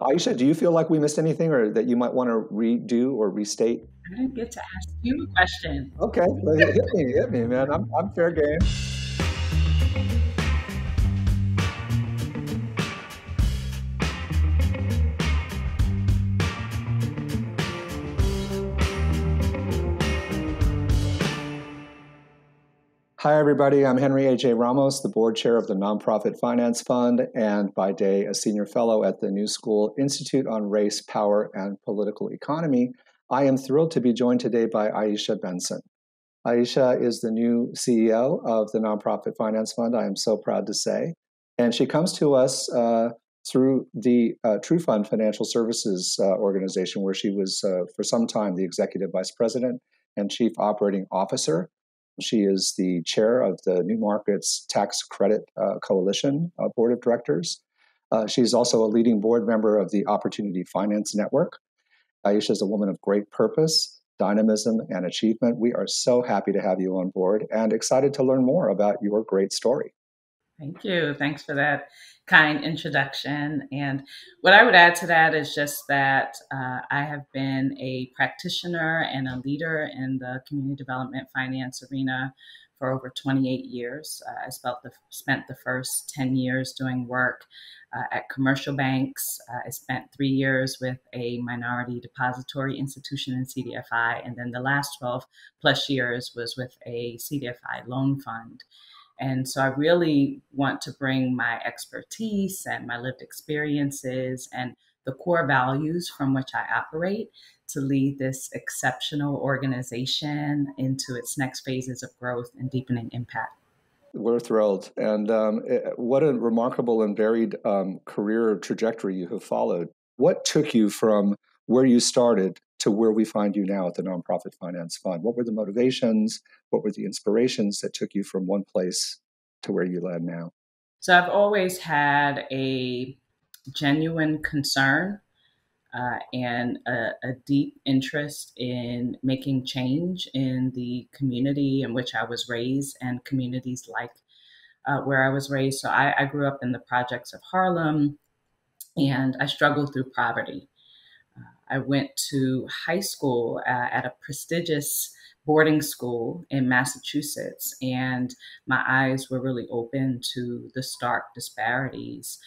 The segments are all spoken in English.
Aisha, do you feel like we missed anything or that you might want to redo or restate? I didn't get to ask you a question. Okay, well, hit me, man. I'm fair game. Hi, everybody. I'm Henry A.J. Ramos, the board chair of the Nonprofit Finance Fund, and by day, a senior fellow at the New School Institute on Race, Power, and Political Economy. I am thrilled to be joined today by Aisha Benson. Aisha is the new CEO of the Nonprofit Finance Fund, I am so proud to say. And she comes to us through the True Fund Financial Services organization, where she was for some time the executive vice president and chief operating officer. She is the chair of the New Markets Tax Credit Coalition Board of Directors. She's also a leading board member of the Opportunity Finance Network. Aisha is a woman of great purpose, dynamism, and achievement. We are so happy to have you on board and excited to learn more about your great story. Thank you. Thanks for that kind introduction. And what I would add to that is just that I have been a practitioner and a leader in the community development finance arena for over 28 years. I spent the first 10 years doing work at commercial banks. I spent 3 years with a minority depository institution in CDFI, and then the last 12 plus years was with a CDFI loan fund. And so I really want to bring my expertise and my lived experiences and the core values from which I operate to lead this exceptional organization into its next phases of growth and deepening impact. We're thrilled. And what a remarkable and varied career trajectory you have followed. What took you from where you started to where we find you now at the Nonprofit Finance Fund? What were the motivations? What were the inspirations that took you from one place to where you land now? So I've always had a genuine concern and a deep interest in making change in the community in which I was raised and communities like where I was raised. So I grew up in the projects of Harlem and I struggled through poverty. I went to high school at a prestigious boarding school in Massachusetts, and my eyes were really open to the stark disparities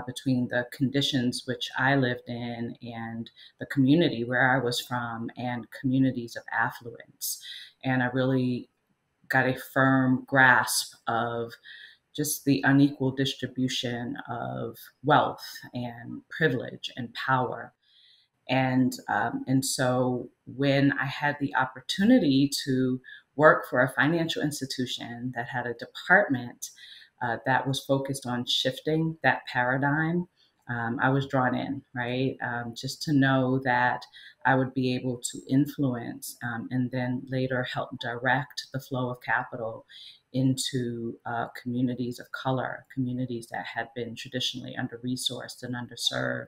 between the conditions which I lived in and the community where I was from and communities of affluence. And I really got a firm grasp of just the unequal distribution of wealth and privilege and power. And so when I had the opportunity to work for a financial institution that had a department that was focused on shifting that paradigm, I was drawn in, right? Just to know that I would be able to influence and then later help direct the flow of capital into communities of color, communities that had been traditionally under resourced and underserved.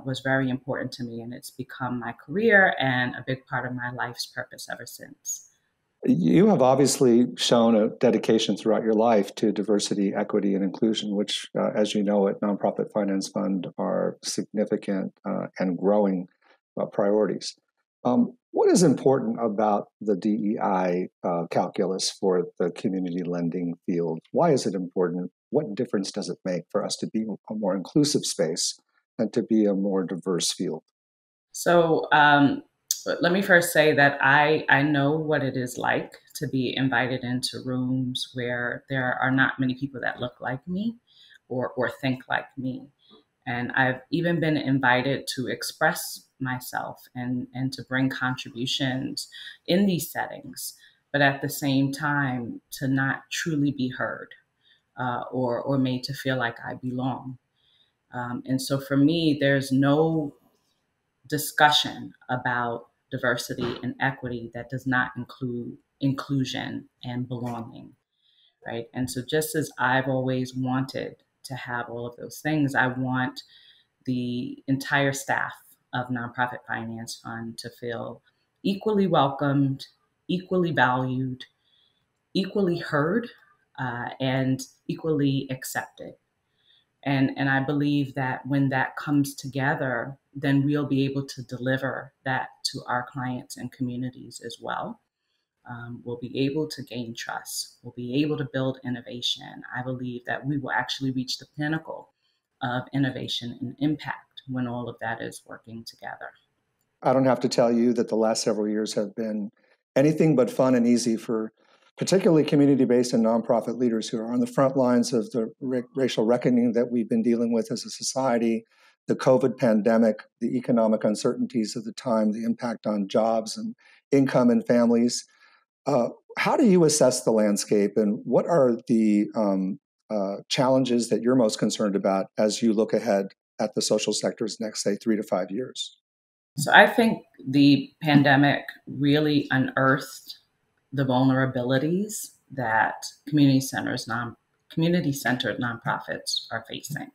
Was very important to me, and it's become my career and a big part of my life's purpose ever since. You have obviously shown a dedication throughout your life to diversity, equity, and inclusion, which, as you know, at Nonprofit Finance Fund are significant and growing priorities. What is important about the DEI calculus for the community lending field? Why is it important? What difference does it make for us to be a more inclusive space and to be a more diverse field? So let me first say that I know what it is like to be invited into rooms where there are not many people that look like me or think like me. And I've even been invited to express myself and to bring contributions in these settings, but at the same time, to not truly be heard or made to feel like I belong. And so for me, there's no discussion about diversity and equity that does not include inclusion and belonging, right? And so just as I've always wanted to have all of those things, I want the entire staff of Nonprofit Finance Fund to feel equally welcomed, equally valued, equally heard, and equally accepted. And I believe that when that comes together, then we'll be able to deliver that to our clients and communities as well. We'll be able to gain trust. We'll be able to build innovation. I believe that we will actually reach the pinnacle of innovation and impact when all of that is working together. I don't have to tell you that the last several years have been anything but fun and easy for particularly community-based and nonprofit leaders who are on the front lines of the racial reckoning that we've been dealing with as a society, the COVID pandemic, the economic uncertainties of the time, the impact on jobs and income and families. How do you assess the landscape, and what are the challenges that you're most concerned about as you look ahead at the social sector's next, say, 3 to 5 years? So I think the pandemic really unearthed the vulnerabilities that community centered nonprofits are facing.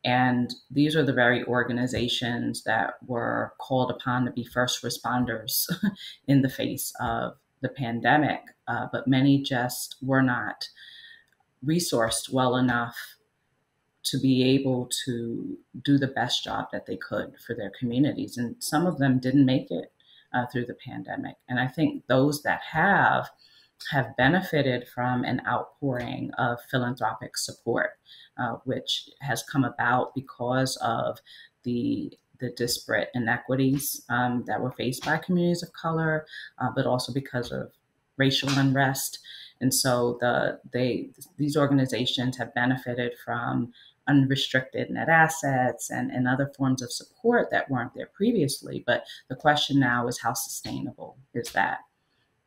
And these are the very organizations that were called upon to be first responders in the face of the pandemic, but many just were not resourced well enough to be able to do the best job that they could for their communities. And some of them didn't make it through the pandemic. And I think those that have benefited from an outpouring of philanthropic support, which has come about because of the disparate inequities that were faced by communities of color, but also because of racial unrest. And so these organizations have benefited from unrestricted net assets and other forms of support that weren't there previously. But the question now is, how sustainable is that?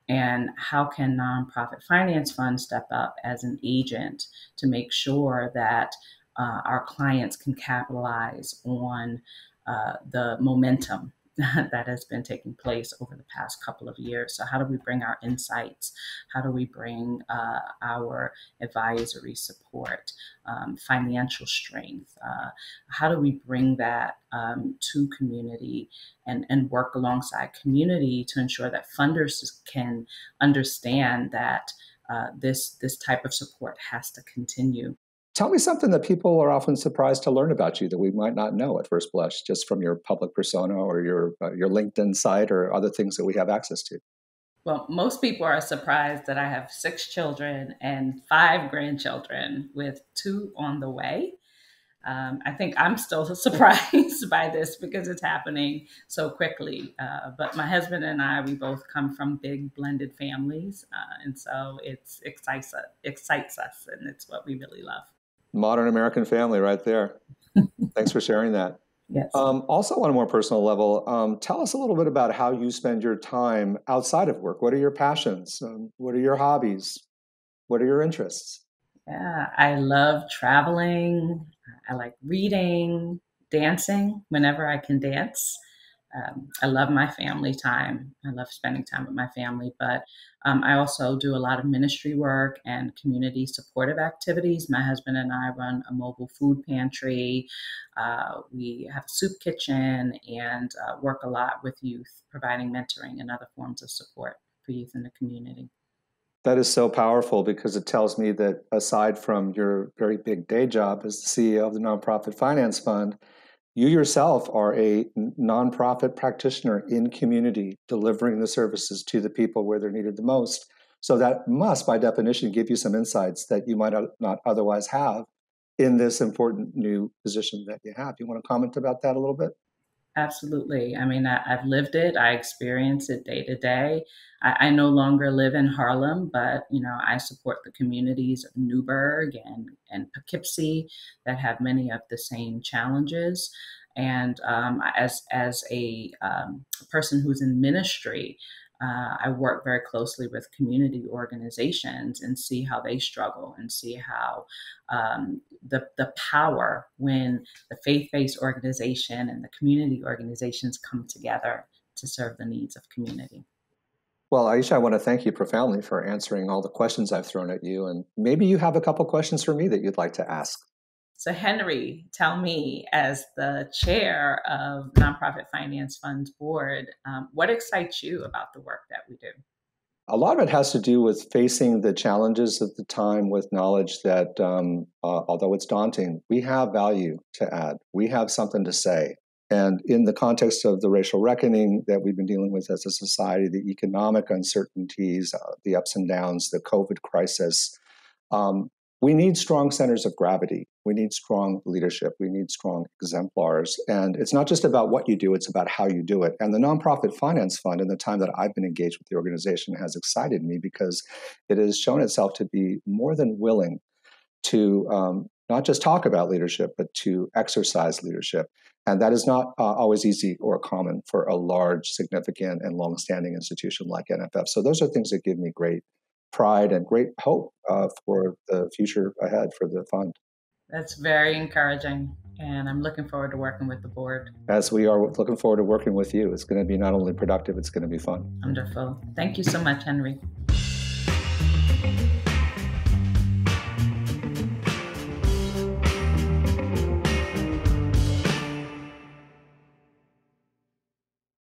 And how can nonprofit finance funds step up as an agent to make sure that our clients can capitalize on the momentum that has been taking place over the past couple of years? So how do we bring our insights? How do we bring our advisory support, financial strength? How do we bring that to community and work alongside community to ensure that funders can understand that this type of support has to continue? Tell me something that people are often surprised to learn about you that we might not know at first blush, just from your public persona or your LinkedIn site or other things that we have access to. Well, most people are surprised that I have 6 children and 5 grandchildren, with 2 on the way. I think I'm still surprised by this because it's happening so quickly. But my husband and I, we both come from big blended families, and so excites us, and it's what we really love. Modern American family right there. Thanks for sharing that. Yes. Also, on a more personal level, tell us a little bit about how you spend your time outside of work. What are your passions? What are your hobbies? What are your interests? Yeah, I love traveling. I like reading, dancing whenever I can dance. I love my family time. I love spending time with my family, but I also do a lot of ministry work and community supportive activities. My husband and I run a mobile food pantry. We have a soup kitchen and work a lot with youth, providing mentoring and other forms of support for youth in the community. That is so powerful because it tells me that aside from your very big day job as the CEO of the Nonprofit Finance Fund, you yourself are a nonprofit practitioner in community, delivering the services to the people where they're needed the most. So that must, by definition, give you some insights that you might not otherwise have in this important new position that you have. Do you want to comment about that a little bit? Absolutely. I mean, I've lived it. I experience it day to day. I no longer live in Harlem, but I support the communities of Newburgh and Poughkeepsie that have many of the same challenges. And as a person who's in ministry, I work very closely with community organizations and see how they struggle and see how the power when the faith-based organization and the community organizations come together to serve the needs of community. Well, Aisha, I want to thank you profoundly for answering all the questions I've thrown at you. And maybe you have a couple questions for me that you'd like to ask. So, Henry, tell me, as the chair of Nonprofit Finance Fund's board, what excites you about the work that we do? A lot of it has to do with facing the challenges of the time with knowledge that, although it's daunting, we have value to add. We have something to say. And in the context of the racial reckoning that we've been dealing with as a society, the economic uncertainties, the ups and downs, the COVID crisis, we need strong centers of gravity. We need strong leadership. We need strong exemplars. And it's not just about what you do, it's about how you do it. And the Nonprofit Finance Fund, in the time that I've been engaged with the organization, has excited me because it has shown itself to be more than willing to not just talk about leadership, but to exercise leadership. And that is not always easy or common for a large, significant, and long-standing institution like NFF. So those are things that give me great pride and great hope for the future ahead for the fund. That's very encouraging, and I'm looking forward to working with the board. As we are looking forward to working with you. It's going to be not only productive, it's going to be fun. Wonderful. Thank you so much, Henry.